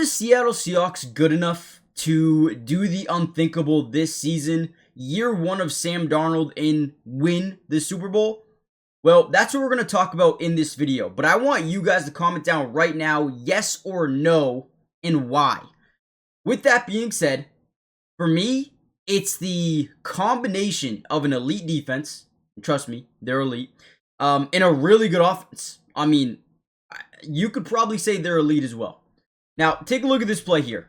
the Seattle Seahawks good enough to do the unthinkable this season? Year one of Sam Darnold and win the Super Bowl? Well, that's what we're going to talk about in this video. But I want you guys to comment down right now, yes or no, and why. With that being said, for me, it's the combination of an elite defense. Trust me, they're elite. And a really good offense. I mean, you could probably say they're elite as well. Now, take a look at this play here.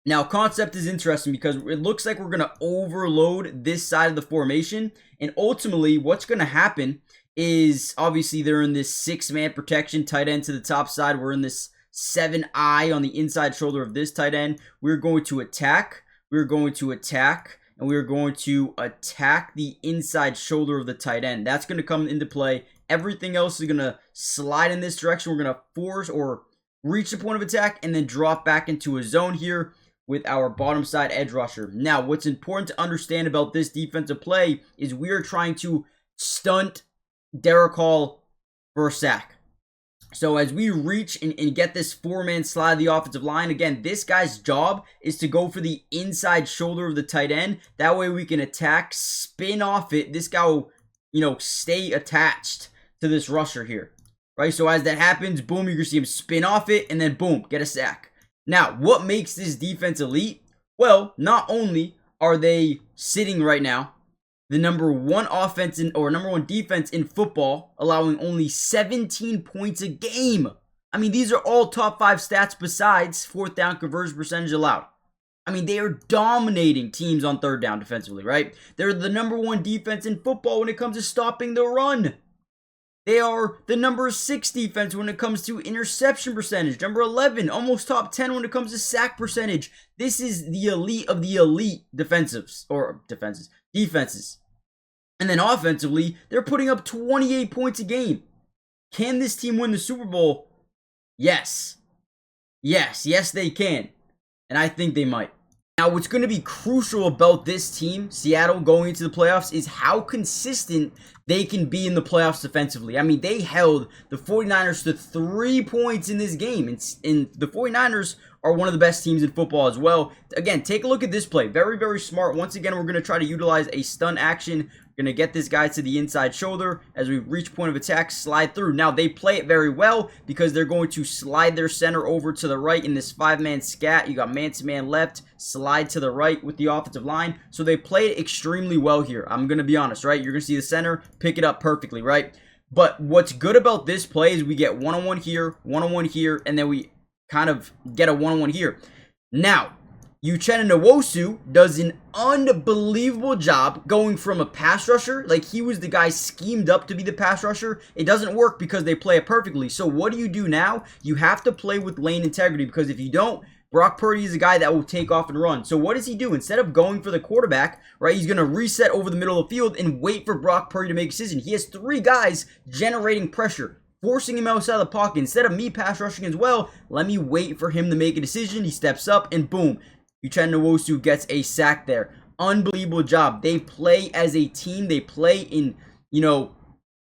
Now, concept is interesting because it looks like we're going to overload this side of the formation. And ultimately, what's going to happen is, obviously, they're in this 6-man protection, tight end to the top side. We're in this 7-eye on the inside shoulder of this tight end. We're going to attack. We're going to attack. And we're going to attack the inside shoulder of the tight end. That's going to come into play. Everything else is going to slide in this direction. We're going to force or reach the point of attack and then drop back into a zone here with our bottom side edge rusher. Now, what's important to understand about this defensive play is we are trying to stunt Derek Hall for a sack. So as we reach and get this 4-man slide of the offensive line, again, this guy's job is to go for the inside shoulder of the tight end. That way we can attack, spin off it. This guy will, stay attached to this rusher here. Right? So as that happens, boom, you're going to see him spin off it and then boom, get a sack. Now, what makes this defense elite? Well, not only are they sitting right now the number one offense number one defense in football, allowing only 17 points a game. I mean, these are all top 5 stats besides fourth down conversion percentage allowed. I mean, they are dominating teams on third down defensively, right? They're the number one defense in football when it comes to stopping the run. They are the number 6 defense when it comes to interception percentage. Number 11, almost top 10 when it comes to sack percentage. This is the elite of the elite defenses. And then offensively, they're putting up 28 points a game. Can this team win the Super Bowl? Yes. Yes, they can. And I think they might. Now, what's going to be crucial about this team, Seattle, going into the playoffs, is how consistent they can be in the playoffs defensively. I mean, they held the 49ers to 3 points in this game. And the 49ers are one of the best teams in football as well. Again, take a look at this play. Very, very smart. Once again, we're going to try to utilize a stunt action. We're going to get this guy to the inside shoulder. As we reach point of attack, slide through. Now, they play it very well because they're going to slide their center over to the right in this 5-man scat. You got man-to-man left, slide to the right with the offensive line. So they play it extremely well here. I'm going to be honest, right? You're going to see the center pick it up perfectly, right? But what's good about this play is we get one-on-one here, and then we kind of get a one-on-one here. Now, Uchenna Nwosu does an unbelievable job going from a pass rusher, like he was the guy schemed up to be the pass rusher. It doesn't work because they play it perfectly. So what do you do now? You have to play with lane integrity, because if you don't, Brock Purdy is a guy that will take off and run. So what does he do? Instead of going for the quarterback, right, he's going to reset over the middle of the field and wait for Brock Purdy to make a decision. He has 3 guys generating pressure, forcing him outside of the pocket. Instead of me pass rushing as well, let me wait for him to make a decision. He steps up and boom, Uchenna Nwosu gets a sack there. Unbelievable job. They play as a team. They play in,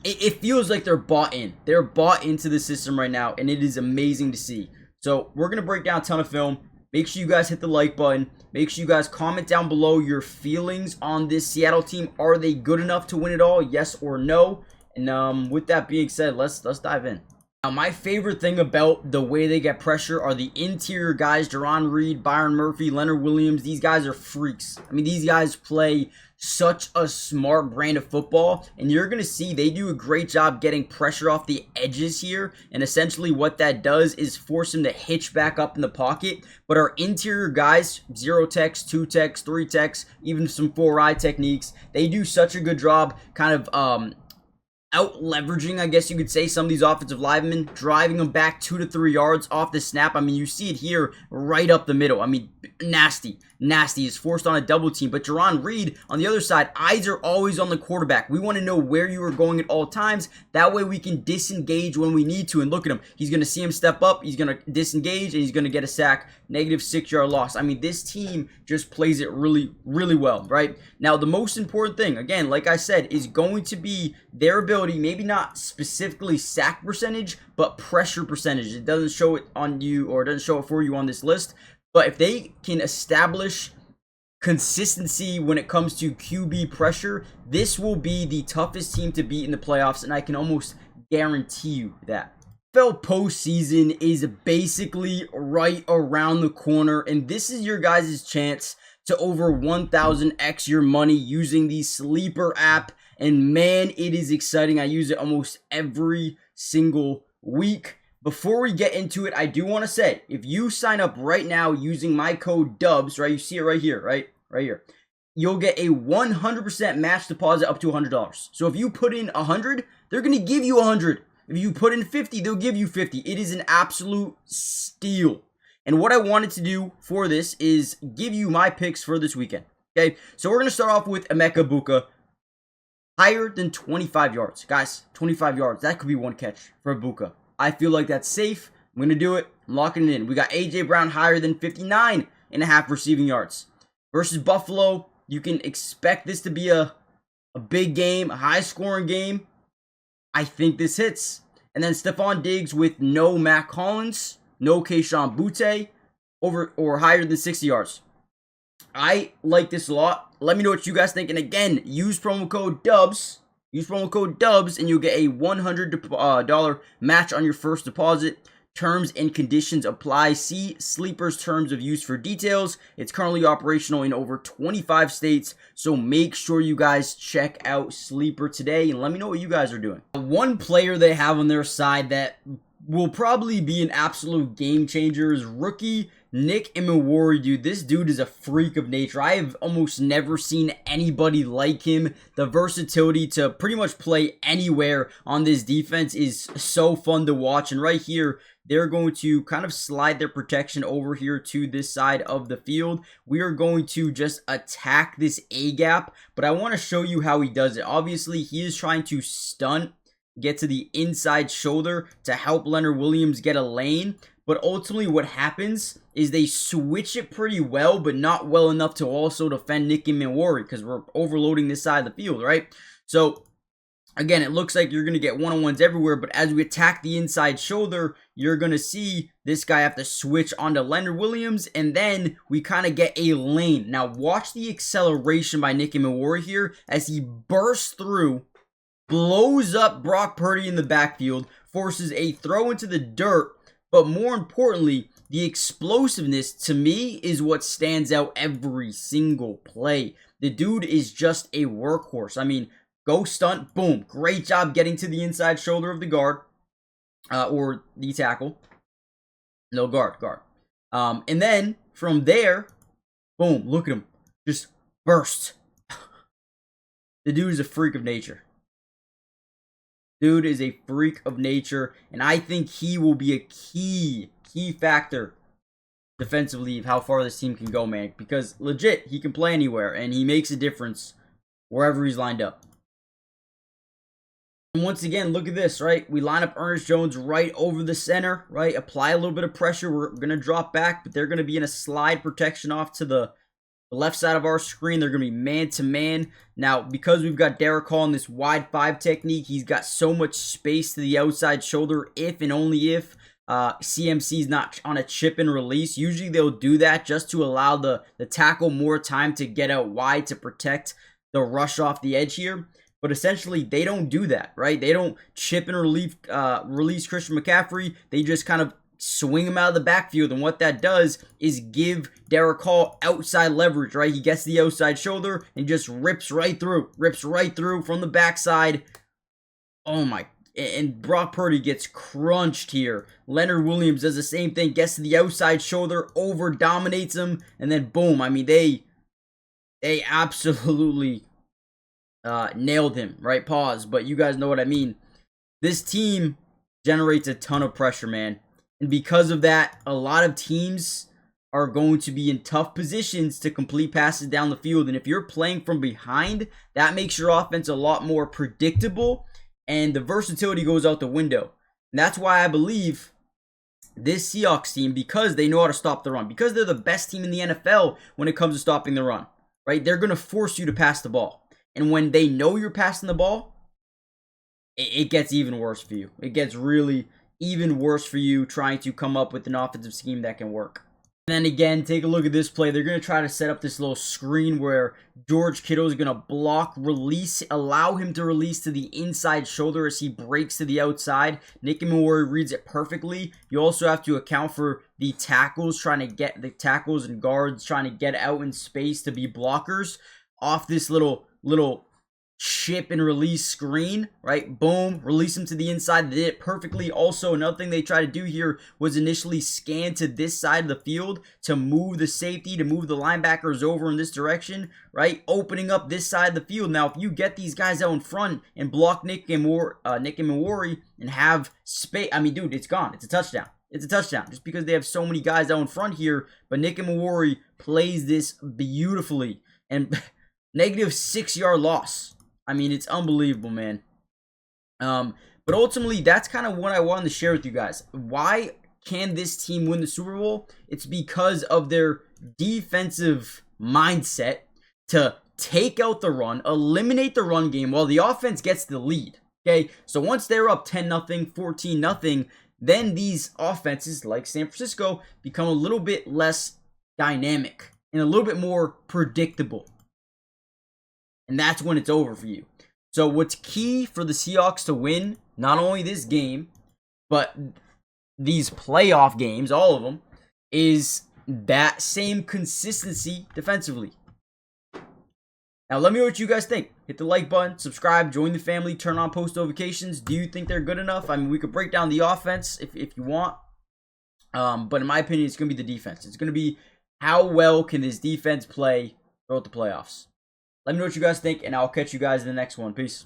it feels like they're bought in. They're bought into the system right now, and it is amazing to see. So we're going to break down a ton of film. Make sure you guys hit the like button. Make sure you guys comment down below your feelings on this Seattle team. Are they good enough to win it all? Yes or no? And with that being said, let's dive in. Now, my favorite thing about the way they get pressure are the interior guys, Jarran Reed, Byron Murphy, Leonard Williams. These guys are freaks. I mean, these guys play such a smart brand of football, and you're going to see they do a great job getting pressure off the edges here, and essentially what that does is force them to hitch back up in the pocket. But our interior guys, 0 techs, 2 techs, 3 techs, even some 4-eye techniques, they do such a good job kind of out leveraging, I guess you could say, some of these offensive linemen, driving them back 2 to 3 yards off the snap. I mean, you see it here right up the middle. I mean, nasty. Is forced on a double team. But Jarran Reed, on the other side, eyes are always on the quarterback. We want to know where you are going at all times. That way we can disengage when we need to. And look at him. He's going to see him step up. He's going to disengage, and he's going to get a sack. Negative 6-yard loss. I mean, this team just plays it really, really well, right? Now, the most important thing, again, like I said, is going to be their ability versatility, maybe not specifically sack percentage, but pressure percentage. It doesn't show it on you, or it doesn't show it for you on this list. But if they can establish consistency when it comes to QB pressure, this will be the toughest team to beat in the playoffs, and I can almost guarantee you that. NFL postseason is basically right around the corner, and this is your guys' chance to over 1,000x your money using the Sleeper app. And man, it is exciting. I use it almost every single week. Before we get into it, I do want to say, if you sign up right now using my code DUBS, right, you see it right here, right here, you'll get a 100% match deposit up to $100. So if you put in 100, they're going to give you 100. If you put in 50, they'll give you 50. It is an absolute steal. And what I wanted to do for this is give you my picks for this weekend. Okay, so we're going to start off with Emeka Egbuka. Higher than 25 yards. Guys, 25 yards. That could be one catch for Egbuka. I feel like that's safe. I'm going to do it. I'm locking it in. We got A.J. Brown higher than 59.5 receiving yards. Versus Buffalo, you can expect this to be a big game, a high-scoring game. I think this hits. And then Stephon Diggs with no Matt Collins, no Kayshon Boutte, over or higher than 60 yards. I like this a lot. Let me know what you guys think. And again, use promo code DUBS. Use promo code DUBS and you'll get a $100 match on your first deposit. Terms and conditions apply. See Sleeper's terms of use for details. It's currently operational in over 25 states. So make sure you guys check out Sleeper today and let me know what you guys are doing. One player they have on their side that will probably be an absolute game changer is rookie Nick Mori, dude. This dude is a freak of nature. I have almost never seen anybody like him. The versatility to pretty much play anywhere on this defense is so fun to watch. And right here, they're going to kind of slide their protection over here to this side of the field. We are going to just attack this A gap, but I want to show you how he does it. Obviously, he is trying to stunt, get to the inside shoulder to help Leonard Williams get a lane. But ultimately what happens is they switch it pretty well, but not well enough to also defend Nick Mori because we're overloading this side of the field, right? So again, it looks like you're going to get one-on-ones everywhere, but as we attack the inside shoulder, you're going to see this guy have to switch onto Leonard Williams, and then we kind of get a lane. Now watch the acceleration by Nick Mori here as he bursts through, blows up Brock Purdy in the backfield, forces a throw into the dirt. But more importantly, the explosiveness to me is what stands out every single play. The dude is just a workhorse. I mean, go stunt, boom. Great job getting to the inside shoulder of the guard or the tackle. No, guard. And then from there, boom, look at him. Just burst. The dude is a freak of nature. Dude is a freak of nature, and I think he will be a key factor defensively of how far this team can go, man. Because legit, he can play anywhere, and he makes a difference wherever he's lined up. And once again, look at this, right? We line up Ernest Jones right over the center, right? Apply a little bit of pressure. We're going to drop back, but they're going to be in a slide protection off to the left side of our screen. They're going to be man-to-man. Now, because we've got Derek Hall in this wide 5 technique, he's got so much space to the outside shoulder if and only if CMC's not on a chip and release. Usually they'll do that just to allow the tackle more time to get out wide to protect the rush off the edge here. But essentially, they don't do that, right? They don't chip and release Christian McCaffrey. They just kind of swing him out of the backfield, and what that does is give Derek Hall outside leverage, right? He gets the outside shoulder and just rips right through from the backside. Oh my, and Brock Purdy gets crunched here. Leonard Williams does the same thing, gets to the outside shoulder, over dominates him, and then boom. I mean, they absolutely nailed him, right? Pause, but you guys know what I mean. This team generates a ton of pressure, man. And because of that, a lot of teams are going to be in tough positions to complete passes down the field. And if you're playing from behind, that makes your offense a lot more predictable. And the versatility goes out the window. And that's why I believe this Seahawks team, because they know how to stop the run, because they're the best team in the NFL when it comes to stopping the run, right? They're going to force you to pass the ball. And when they know you're passing the ball, it gets even worse for you. It gets really even worse for you trying to come up with an offensive scheme that can work. And then again, take a look at this play. They're going to try to set up this little screen where George Kittle is going to block, release, allow him to release to the inside shoulder as he breaks to the outside. Nick and Mori reads it perfectly. You also have to account for the tackles and guards trying to get out in space to be blockers off this little chip and release screen, right? Boom, release him to the inside. They did it perfectly. Also, another thing they tried to do here was initially scan to this side of the field to move the safety, to move the linebackers over in this direction, right? Opening up this side of the field. Now, if you get these guys out in front and block Nick and Mori and have space, I mean, dude, it's gone. It's a touchdown. It's a touchdown just because they have so many guys out in front here. But Nick and Mori plays this beautifully. And negative 6-yard loss. I mean, it's unbelievable, man. But ultimately, that's kind of what I wanted to share with you guys. Why can this team win the Super Bowl? It's because of their defensive mindset to take out the run, eliminate the run game while the offense gets the lead. Okay, so once they're up 10-0, 14-0, then these offenses like San Francisco become a little bit less dynamic and a little bit more predictable. And that's when it's over for you. So what's key for the Seahawks to win, not only this game, but these playoff games, all of them, is that same consistency defensively. Now, let me know what you guys think. Hit the like button, subscribe, join the family, turn on post notifications. Do you think they're good enough? I mean, we could break down the offense if you want. But in my opinion, it's going to be the defense. It's going to be how well can this defense play throughout the playoffs. Let me know what you guys think, and I'll catch you guys in the next one. Peace.